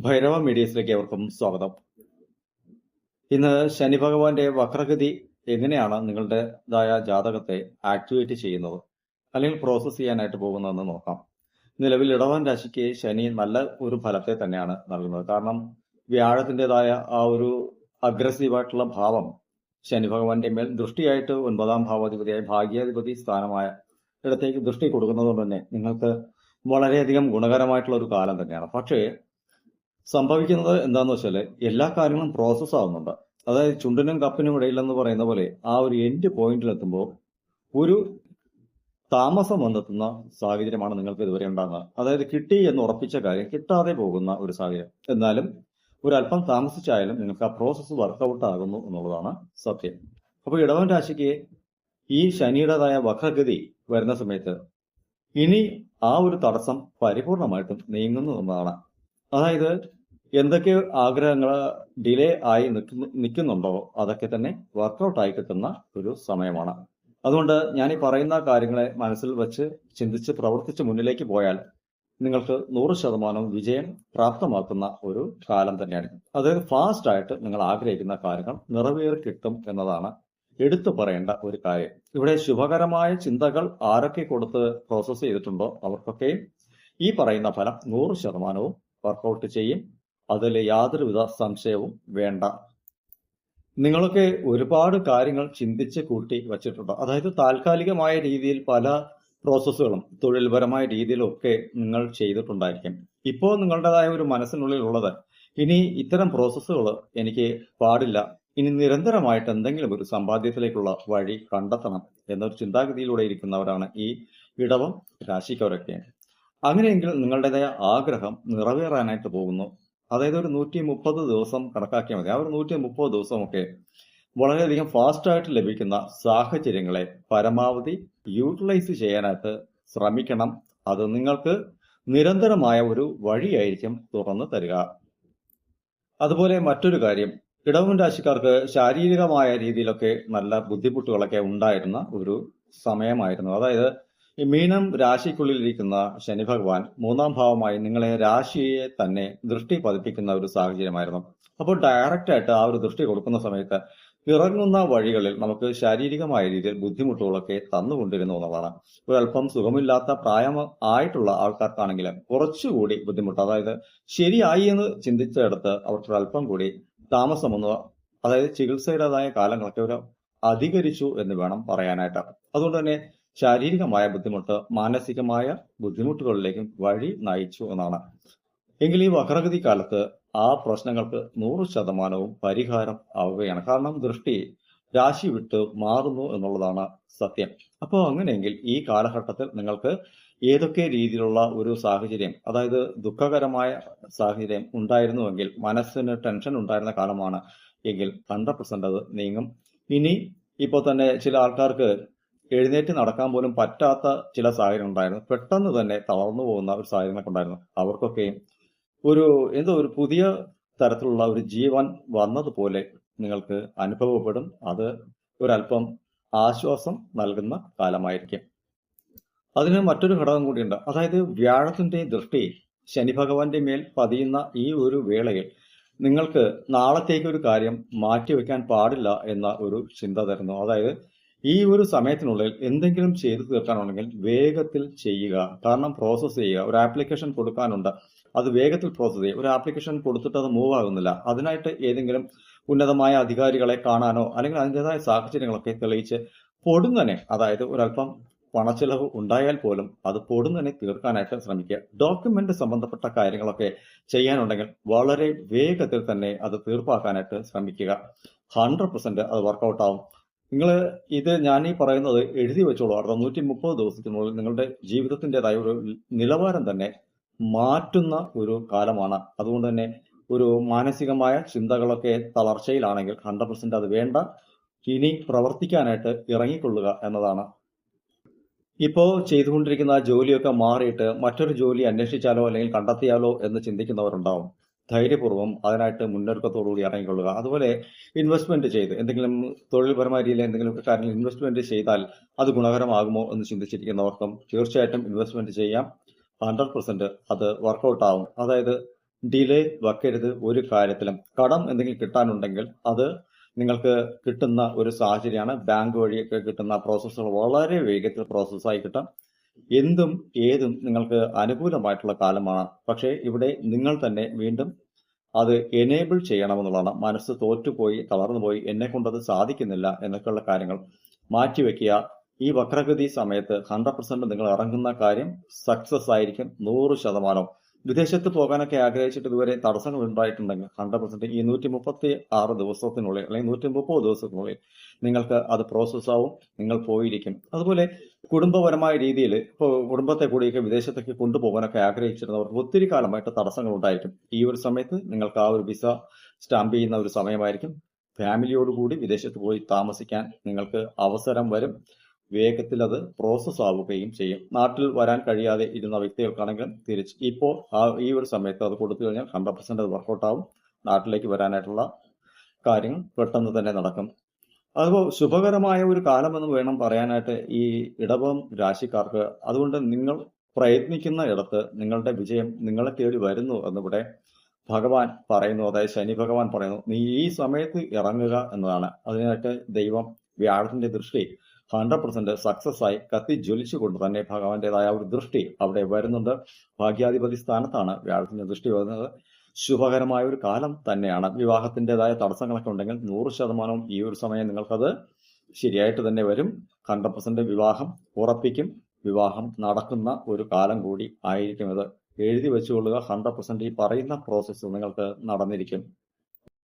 ഭൈരവ മീഡിയസിലേക്ക് ഏവർക്കും സ്വാഗതം. ഇന്ന് ശനി ഭഗവാന്റെ വക്രഗതി എങ്ങനെയാണ് നിങ്ങളുടേതായ ജാതകത്തെ ആക്ടിവേറ്റ് ചെയ്യുന്നത് അല്ലെങ്കിൽ പ്രോസസ് ചെയ്യാനായിട്ട് പോകുന്നതെന്ന് നോക്കാം. നിലവിൽ ഇടവൻ രാശിക്ക് ശനി നല്ല ഒരു ഫലത്തെ തന്നെയാണ് നൽകുന്നത്. കാരണം വ്യാഴത്തിൻ്റെതായ ആ ഒരു അഗ്രസീവായിട്ടുള്ള ഭാവം ശനി ഭഗവാന്റെ മേൽ ദൃഷ്ടിയായിട്ട് 9ാം ഭാവാധിപതിയായ ഭാഗ്യാധിപതി സ്ഥാനമായ ഇടത്തേക്ക് ദൃഷ്ടി കൊടുക്കുന്നതുകൊണ്ട് തന്നെ നിങ്ങൾക്ക് വളരെയധികം ഗുണകരമായിട്ടുള്ള ഒരു കാലം തന്നെയാണ്. പക്ഷേ സംഭവിക്കുന്നത് എന്താന്ന് വെച്ചാൽ എല്ലാ കാര്യങ്ങളും പ്രോസസ് ആവുന്നുണ്ട്. അതായത് ചുണ്ടിനും കപ്പിനും ഇടയിലെന്ന് പറയുന്ന പോലെ ആ ഒരു എൻഡ് പോയിന്റിലെത്തുമ്പോൾ ഒരു താമസം വന്നെത്തുന്ന സാഹചര്യമാണ് നിങ്ങൾക്ക് ഇതുവരെ ഉണ്ടാകുന്നത്. അതായത് കിട്ടി എന്ന് ഉറപ്പിച്ച കാര്യം കിട്ടാതെ പോകുന്ന ഒരു സാഹചര്യം. എന്നാലും ഒരല്പം താമസിച്ചായാലും നിങ്ങൾക്ക് ആ പ്രോസസ്സ് വർക്കൗട്ട് ആകുന്നു എന്നുള്ളതാണ് സത്യം. അപ്പോൾ ഇടവൻ രാശിക്ക് ഈ ശനിയുടേതായ വക്രഗതി വരുന്ന സമയത്ത് ഇനി ആ ഒരു തടസ്സം പരിപൂർണമായിട്ടും നീങ്ങുന്നു എന്നതാണ്. അതായത് എന്തൊക്കെ ആഗ്രഹങ്ങൾ ഡിലേ ആയി നിൽക്കുന്നുണ്ടോ അതൊക്കെ തന്നെ വർക്കൗട്ട് ആയി കിട്ടുന്ന ഒരു സമയമാണ്. അതുകൊണ്ട് ഞാൻ ഈ പറയുന്ന കാര്യങ്ങളെ മനസ്സിൽ വെച്ച് ചിന്തിച്ച് പ്രവർത്തിച്ച് മുന്നിലേക്ക് പോയാൽ നിങ്ങൾക്ക് 100% വിജയം പ്രാപ്തമാക്കുന്ന ഒരു കാലം തന്നെയാണ്. അതായത് ഫാസ്റ്റ് ആയിട്ട് നിങ്ങൾ ആഗ്രഹിക്കുന്ന കാര്യങ്ങൾ നിറവേറി കിട്ടും എന്നതാണ് എടുത്തു പറയേണ്ട ഒരു കാര്യം. ഇവിടെ ശുഭകരമായ ചിന്തകൾ ആരൊക്കെ കൊടുത്ത് പ്രോസസ് ചെയ്തിട്ടുണ്ടോ അവർക്കൊക്കെയും ഈ പറയുന്ന ഫലം 100% വർക്കൗട്ട് ചെയ്യും. അതിൽ യാതൊരുവിധ സംശയവും വേണ്ട. നിങ്ങളൊക്കെ ഒരുപാട് കാര്യങ്ങൾ ചിന്തിച്ച് കൂട്ടി വച്ചിട്ടുണ്ട്. അതായത് താൽക്കാലികമായ രീതിയിൽ പല പ്രോസസ്സുകളും തൊഴിൽപരമായ രീതിയിലൊക്കെ നിങ്ങൾ ചെയ്തിട്ടുണ്ടായിരിക്കും. ഇപ്പോൾ നിങ്ങളുടേതായ ഒരു മനസ്സിനുള്ളിലുള്ളത് ഇനി ഇത്തരം പ്രോസസ്സുകൾ എനിക്ക് പാടില്ല, ഇനി നിരന്തരമായിട്ട് എന്തെങ്കിലും ഒരു സമ്പാദ്യത്തിലേക്കുള്ള വഴി കണ്ടെത്തണം എന്നൊരു ചിന്താഗതിയിലൂടെ ഇരിക്കുന്നവരാണ് ഈ ഇടവം രാശിക്കാരൊക്കെ. അങ്ങനെയെങ്കിൽ നിങ്ങളുടേതായ ആഗ്രഹം നിറവേറാനായിട്ട് പോകുന്നു. അതായത് ഒരു 130 ദിവസം കണക്കാക്കിയാൽ മതി. ആ ഒരു 130 ദിവസമൊക്കെ വളരെയധികം ഫാസ്റ്റായിട്ട് ലഭിക്കുന്ന സാഹചര്യങ്ങളെ പരമാവധി യൂട്ടിലൈസ് ചെയ്യാനായിട്ട് ശ്രമിക്കണം. അത് നിങ്ങൾക്ക് നിരന്തരമായ ഒരു വഴിയായിരിക്കും തുറന്നു തരിക. അതുപോലെ മറ്റൊരു കാര്യം, ഇടവൻ രാശിക്കാർക്ക് ശാരീരികമായ രീതിയിലൊക്കെ നല്ല ബുദ്ധിമുട്ടുകളൊക്കെ ഉണ്ടായിരുന്ന ഒരു സമയമായിരുന്നു. അതായത് ഈ മീനം രാശിക്കുള്ളിലിരിക്കുന്ന ശനി ഭഗവാൻ 3ാം ഭാവമായി നിങ്ങളെ രാശിയെ തന്നെ ദൃഷ്ടി പതിപ്പിക്കുന്ന ഒരു സാഹചര്യമായിരുന്നു. അപ്പോൾ ഡയറക്റ്റ് ആയിട്ട് ആ ഒരു ദൃഷ്ടി കൊടുക്കുന്ന സമയത്ത് ഇറങ്ങുന്ന വഴികളിൽ നമുക്ക് ശാരീരികമായ രീതിയിൽ ബുദ്ധിമുട്ടുകളൊക്കെ തന്നുകൊണ്ടിരുന്നു എന്നുള്ളതാണ്. ഒരല്പം സുഖമില്ലാത്ത പ്രായം ആയിട്ടുള്ള ആൾക്കാർക്കാണെങ്കിൽ കുറച്ചുകൂടി ബുദ്ധിമുട്ട്, അതായത് ശരിയായി എന്ന് ചിന്തിച്ചെടുത്ത് അവർക്കൊരല്പം കൂടി താമസം വന്നു. അതായത് ചികിത്സയുടേതായ കാലങ്ങളൊക്കെ ഒരു അധികരിച്ചു എന്ന് വേണം പറയാനായിട്ട്. അതുകൊണ്ട് തന്നെ ശാരീരികമായ ബുദ്ധിമുട്ട് മാനസികമായ ബുദ്ധിമുട്ടുകളിലേക്കും വഴി നയിച്ചു എന്നാണ്. എങ്കിൽ ഈ വക്രഗതി കാലത്ത് ആ പ്രശ്നങ്ങൾക്ക് 100% പരിഹാരം ആവുകയാണ്. കാരണം ദൃഷ്ടി രാശി വിട്ട് മാറുന്നു എന്നുള്ളതാണ് സത്യം. അപ്പോൾ അങ്ങനെയെങ്കിൽ ഈ കാലഘട്ടത്തിൽ നിങ്ങൾക്ക് ഏതൊക്കെ രീതിയിലുള്ള ഒരു സാഹചര്യം, അതായത് ദുഃഖകരമായ സാഹചര്യം ഉണ്ടായിരുന്നുവെങ്കിൽ, മനസ്സിന് ടെൻഷൻ ഉണ്ടായിരുന്ന കാലമാണ് എങ്കിൽ 100% അത് നീങ്ങും. ഇനി ഇപ്പോൾ തന്നെ ചില ആൾക്കാർക്ക് എഴുന്നേറ്റ് നടക്കാൻ പോലും പറ്റാത്ത ചില സാഹചര്യം ഉണ്ടായിരുന്നു. പെട്ടെന്ന് തന്നെ തളർന്നു പോകുന്ന ഒരു സാഹചര്യമൊക്കെ ഉണ്ടായിരുന്നു. അവർക്കൊക്കെ ഒരു പുതിയ തരത്തിലുള്ള ഒരു ജീവൻ വന്നതുപോലെ നിങ്ങൾക്ക് അനുഭവപ്പെടും. അത് ഒരല്പം ആശ്വാസം നൽകുന്ന കാലമായിരിക്കും. അതിന് മറ്റൊരു ഘടകം കൂടിയുണ്ട്. അതായത് വ്യാഴത്തിന്റെ ദൃഷ്ടി ശനി ഭഗവാന്റെ മേൽ പതിയുന്ന ഈ ഒരു വേളയിൽ നിങ്ങൾക്ക് നാളത്തേക്ക് ഒരു കാര്യം മാറ്റിവെക്കാൻ പാടില്ല എന്ന ഒരു ചിന്ത തരുന്നു. അതായത് ഈ ഒരു സമയത്തിനുള്ളിൽ എന്തെങ്കിലും ചെയ്തു തീർക്കാനുണ്ടെങ്കിൽ വേഗത്തിൽ ചെയ്യുക. കാരണം പ്രോസസ്സ് ചെയ്യുക. ഒരു ആപ്ലിക്കേഷൻ കൊടുക്കാനുണ്ട്, അത് വേഗത്തിൽ പ്രോസസ്സ് ചെയ്യുക. ഒരു ആപ്ലിക്കേഷൻ കൊടുത്തിട്ട് അത് മൂവ് ആകുന്നില്ല, അതിനായിട്ട് ഏതെങ്കിലും ഉന്നതമായ അധികാരികളെ കാണാനോ അല്ലെങ്കിൽ അതിൻ്റെതായ സാഹചര്യങ്ങളൊക്കെ തെളിയിച്ച് പൊടുന്നനെ, അതായത് ഒരല്പം പണച്ചെലവ് ഉണ്ടായാൽ പോലും അത് പൊടുന്നനെ തീർക്കാനായിട്ട് ശ്രമിക്കുക. ഡോക്യുമെന്റ് സംബന്ധപ്പെട്ട കാര്യങ്ങളൊക്കെ ചെയ്യാനുണ്ടെങ്കിൽ വളരെ വേഗത്തിൽ തന്നെ അത് തീർപ്പാക്കാനായിട്ട് ശ്രമിക്കുക. 100% അത് വർക്കൗട്ട് ആവും. ഇത് ഞാൻ ഈ പറയുന്നത് എഴുതി വെച്ചോളൂ. അടുത്ത 130 ദിവസത്തിനുള്ളിൽ നിങ്ങളുടെ ജീവിതത്തിൻ്റെതായ ഒരു നിലവാരം തന്നെ മാറ്റുന്ന ഒരു കാലമാണ്. അതുകൊണ്ട് തന്നെ ഒരു മാനസികമായ ചിന്തകളൊക്കെ തളർച്ചയിലാണെങ്കിൽ 100% അത് വേണ്ട. ഇനി പ്രവർത്തിക്കാനായിട്ട് ഇറങ്ങിക്കൊള്ളുക എന്നതാണ്. ഇപ്പോൾ ചെയ്തുകൊണ്ടിരിക്കുന്ന ജോലിയൊക്കെ മാറിയിട്ട് മറ്റൊരു ജോലി അന്വേഷിച്ചാലോ അല്ലെങ്കിൽ കണ്ടെത്തിയാലോ എന്ന് ചിന്തിക്കുന്നവരുണ്ടാവും. ധൈര്യപൂർവ്വം അതിനായിട്ട് മുന്നൊരുക്കത്തോടുകൂടി ഇറങ്ങിക്കൊള്ളുക. അതുപോലെ ഇൻവെസ്റ്റ്മെന്റ് ചെയ്ത് എന്തെങ്കിലും തൊഴിൽപരമായ രീതിയിൽ എന്തെങ്കിലും കാര്യങ്ങൾ ഇൻവെസ്റ്റ്മെന്റ് ചെയ്താൽ അത് ഗുണകരമാകുമോ എന്ന് ചിന്തിച്ചിരിക്കുന്നവർക്കും തീർച്ചയായിട്ടും ഇൻവെസ്റ്റ്മെന്റ് ചെയ്യാം. 100% അത് വർക്കൗട്ട് ആവും. അതായത് ഡിലേ വെക്കരുത് ഒരു കാര്യത്തിലും. കടം എന്തെങ്കിലും കിട്ടാനുണ്ടെങ്കിൽ അത് നിങ്ങൾക്ക് കിട്ടുന്ന ഒരു സാഹചര്യമാണ്. ബാങ്ക് വഴിയൊക്കെ കിട്ടുന്ന പ്രോസസ്സുകൾ വളരെ വേഗത്തിൽ പ്രോസസ്സായി കിട്ടാം. എന്തും ഏതും നിങ്ങൾക്ക് അനുകൂലമായിട്ടുള്ള കാലമാണ്. പക്ഷേ ഇവിടെ നിങ്ങൾ തന്നെ വീണ്ടും അത് എനേബിൾ ചെയ്യണമെന്നുള്ളതാണ്. മനസ്സ് തോറ്റുപോയി, തളർന്നുപോയി, എന്നെ കൊണ്ടത് സാധിക്കുന്നില്ല എന്നൊക്കെയുള്ള കാര്യങ്ങൾ മാറ്റിവെക്കുക. ഈ വക്രഗതി സമയത്ത് 100% നിങ്ങൾ ഇറങ്ങുന്ന കാര്യം സക്സസ് ആയിരിക്കും, 100%. വിദേശത്ത് പോകാനൊക്കെ ആഗ്രഹിച്ചിട്ട് ഇതുവരെ തടസ്സങ്ങൾ ഉണ്ടായിട്ടുണ്ടെങ്കിൽ 100% ഈ 136 ദിവസത്തിനുള്ളിൽ അല്ലെങ്കിൽ 130 ദിവസത്തിനുള്ളിൽ നിങ്ങൾക്ക് അത് പ്രോസസ് ആവും, നിങ്ങൾ പോയിരിക്കും. അതുപോലെ കുടുംബപരമായ രീതിയിൽ ഇപ്പോൾ കുടുംബത്തെ കൂടിയൊക്കെ വിദേശത്തേക്ക് കൊണ്ടുപോകാനൊക്കെ ആഗ്രഹിച്ചിരുന്നവർക്ക് ഒത്തിരി കാലമായിട്ട് തടസ്സങ്ങൾ ഉണ്ടായിരിക്കും. ഈ ഒരു സമയത്ത് നിങ്ങൾക്ക് ആ ഒരു വിസ സ്റ്റാമ്പ് ചെയ്യുന്ന ഒരു സമയമായിരിക്കും. ഫാമിലിയോടുകൂടി വിദേശത്ത് പോയി താമസിക്കാൻ നിങ്ങൾക്ക് അവസരം വരും. വേഗത്തിൽ അത് പ്രോസസ് ആവുകയും ചെയ്യും. നാട്ടിൽ വരാൻ കഴിയാതെ ഇരുന്ന വ്യക്തികൾക്കാണെങ്കിലും തിരിച്ച് ഇപ്പോൾ ഈ ഒരു സമയത്ത് അത് കൊടുത്തു കഴിഞ്ഞാൽ 100% അത് വർക്കൗട്ട് ആവും. നാട്ടിലേക്ക് വരാനായിട്ടുള്ള കാര്യങ്ങൾ പെട്ടെന്ന് തന്നെ നടക്കും. അതുപോലെ ശുഭകരമായ ഒരു കാലമെന്ന് വേണം പറയാനായിട്ട് ഈ ഇടവം രാശിക്കാർക്ക്. അതുകൊണ്ട് നിങ്ങൾ പ്രയത്നിക്കുന്ന ഇടത്ത് നിങ്ങളുടെ വിജയം നിങ്ങളെ തേടി വരുന്നു എന്നിവിടെ ഭഗവാൻ പറയുന്നു. അതായത് ശനി ഭഗവാൻ പറയുന്നു, നീ ഈ സമയത്ത് ഇറങ്ങുക എന്നതാണ്. അതിനായിട്ട് ദൈവം വ്യാഴത്തിന്റെ ദൃഷ്ടി 100% സക്സസ് ആയി കത്തി ജ്വലിച്ചുകൊണ്ട് തന്നെ ഭഗവാന്റേതായ ഒരു ദൃഷ്ടി അവിടെ വരുന്നുണ്ട്. ഭാഗ്യാധിപതി സ്ഥാനത്താണ് വ്യാഴത്തിന്റെ ദൃഷ്ടി വരുന്നത്. ശുഭകരമായ ഒരു കാലം തന്നെയാണ്. വിവാഹത്തിൻ്റെതായ തടസ്സങ്ങളൊക്കെ ഉണ്ടെങ്കിൽ 100% ഈ ഒരു സമയം നിങ്ങൾക്കത് ശരിയായിട്ട് തന്നെ വരും. 100% വിവാഹം ഉറപ്പിക്കും. വിവാഹം നടക്കുന്ന ഒരു കാലം കൂടി ആയിരിക്കും ഇത്. എഴുതി വെച്ചുകൊള്ളുക. 100% ഈ പറയുന്ന പ്രോസസ്സ് നിങ്ങൾക്ക് നടന്നിരിക്കും.